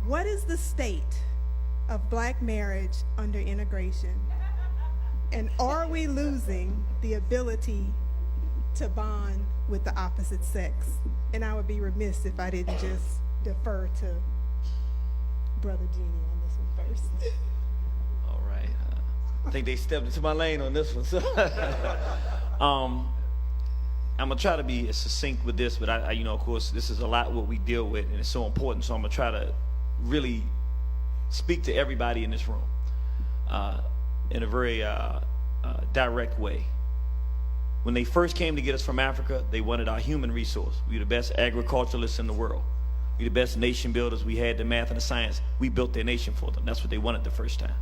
What is the state of black marriage under integration? And are we losing the ability to bond with the opposite sex? And I would be remiss if I didn't just defer to Brother Jeannie on this one first. All right. I think they stepped into my lane on this one. So I'm going to try to be succinct with this, but I, of course, this is a lot what we deal with, and it's so important, so I'm going to try to really speak to everybody in this room in a very direct way. When they first came to get us from Africa, they wanted our human resource. We were the best agriculturalists in the world. We were the best nation builders. We had the math and the science. We built their nation for them. That's what they wanted the first time.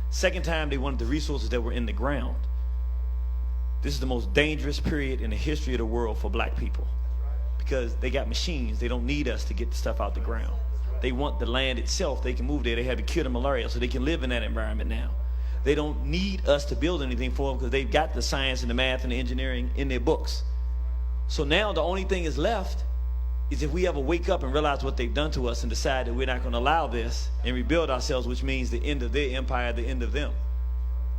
Second time, they wanted the resources that were in the ground. This is the most dangerous period in the history of the world for black people, because they got machines. They don't need us to get the stuff out the ground. They want the land itself. They can move there. They had to cure the malaria, so they can live in that environment now. They don't need us to build anything for them because they've got the science and the math and the engineering in their books. So now the only thing is left is if we ever wake up and realize what they've done to us and decide that we're not going to allow this and rebuild ourselves, which means the end of their empire, the end of them.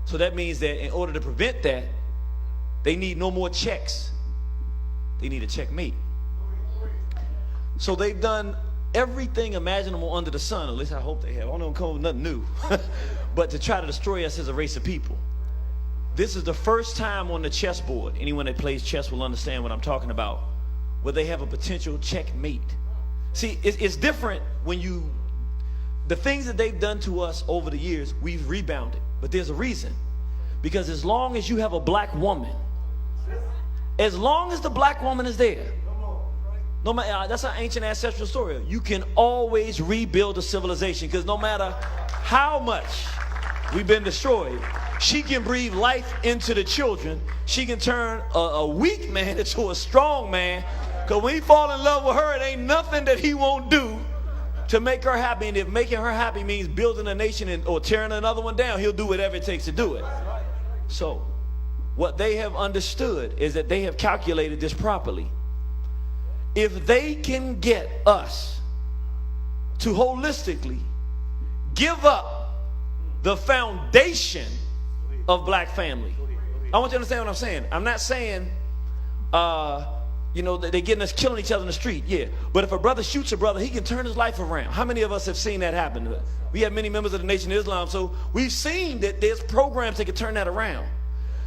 So that means that in order to prevent that, they need no more checks. They need a checkmate. So they've done everything imaginable under the sun, at least I hope they have. I don't know, come up with nothing new. But to try to destroy us as a race of people. This is the first time on the chessboard, anyone that plays chess will understand what I'm talking about, where they have a potential checkmate. See, it's different when the things that they've done to us over the years, we've rebounded. But there's a reason. Because as long as you have a black woman, as long as the black woman is there, no matter, that's an ancient ancestral story. You can always rebuild a civilization, because no matter how much we've been destroyed, she can breathe life into the children. She can turn a weak man into a strong man, because when he fall in love with her, it ain't nothing that he won't do to make her happy. And if making her happy means building a nation or tearing another one down, he'll do whatever it takes to do it. So what they have understood is that they have calculated this properly. If they can get us to holistically give up the foundation of black family. I want you to understand what I'm saying. I'm not saying, they're getting us killing each other in the street. Yeah. But if a brother shoots a brother, he can turn his life around. How many of us have seen that happen? We have many members of the Nation of Islam, so we've seen that there's programs that can turn that around.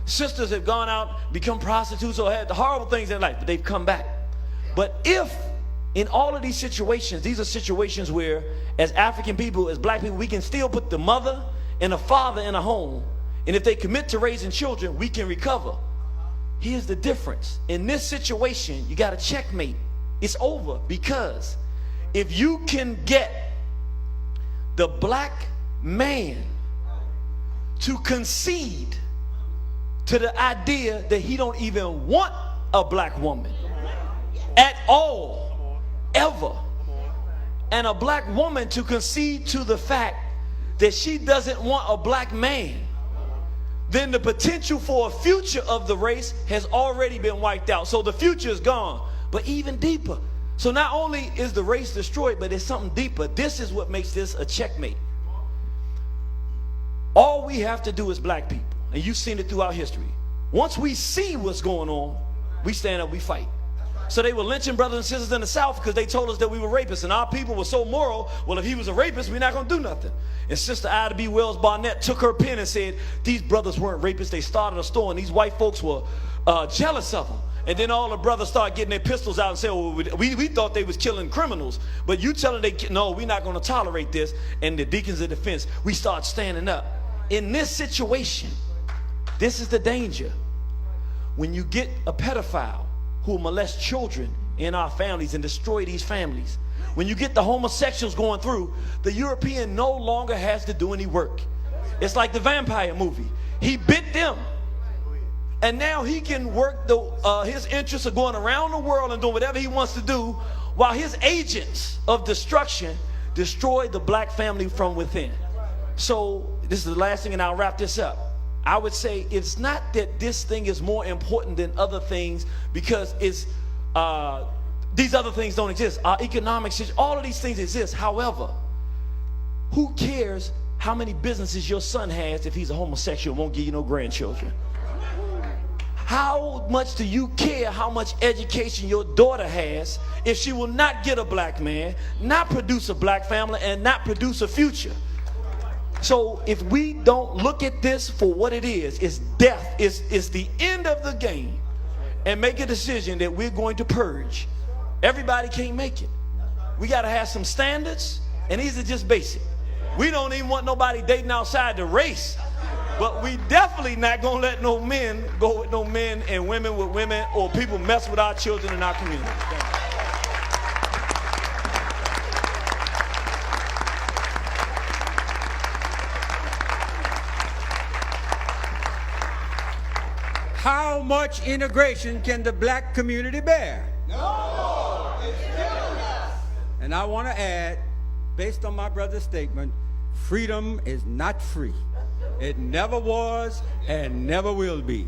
Sisters have gone out, become prostitutes, or had the horrible things in life, but they've come back. But if in all of these situations, these are situations where as African people, as black people, we can still put the mother and the father in a home, and if they commit to raising children, we can recover. Here's the difference. In this situation, you got a checkmate. It's over, because if you can get the black man to concede to the idea that he don't even want a black woman at all, ever, and a black woman to concede to the fact that she doesn't want a black man, then the potential for a future of the race has already been wiped out. So the future is gone. But even deeper. So not only is the race destroyed, but there's something deeper. This is what makes this a checkmate. All we have to do as black people, and you've seen it throughout history, once we see what's going on, we stand up, we fight. So they were lynching brothers and sisters in the South because they told us that we were rapists, and our people were so moral. Well, if he was a rapist, we're not going to do nothing. And Sister Ida B. Wells Barnett took her pen and said these brothers weren't rapists. They started a store, and these white folks were jealous of them. And then all the brothers started getting their pistols out and said, well, we thought they was killing criminals, but you telling no, we're not going to tolerate this. And the deacons of defense, we start standing up. In this situation, this is the danger. When you get a pedophile who molest children in our families and destroy these families, when you get the homosexuals going through, the European no longer has to do any work. It's like the vampire movie. He bit them, and now he can work his interests of going around the world and doing whatever he wants to do, while his agents of destruction destroy the black family from within. So this is the last thing, and I'll wrap this up. I would say it's not that this thing is more important than other things, because it's these other things don't exist. Our economic situation, all of these things exist. However, Who cares how many businesses your son has if he's a homosexual and won't give you no grandchildren? How much do you care how much education your daughter has if she will not get a black man, not produce a black family, and not produce a future? So if we don't look at this for what it is, it's death, it's the end of the game, and make a decision that we're going to purge. Everybody can't make it. We got to have some standards, and these are just basic. We don't even want nobody dating outside the race. But we definitely not going to let no men go with no men and women with women, or people mess with our children in our community. How much integration can the black community bear? No, it's killing us. And I want to add, based on my brother's statement, freedom is not free. It never was and never will be.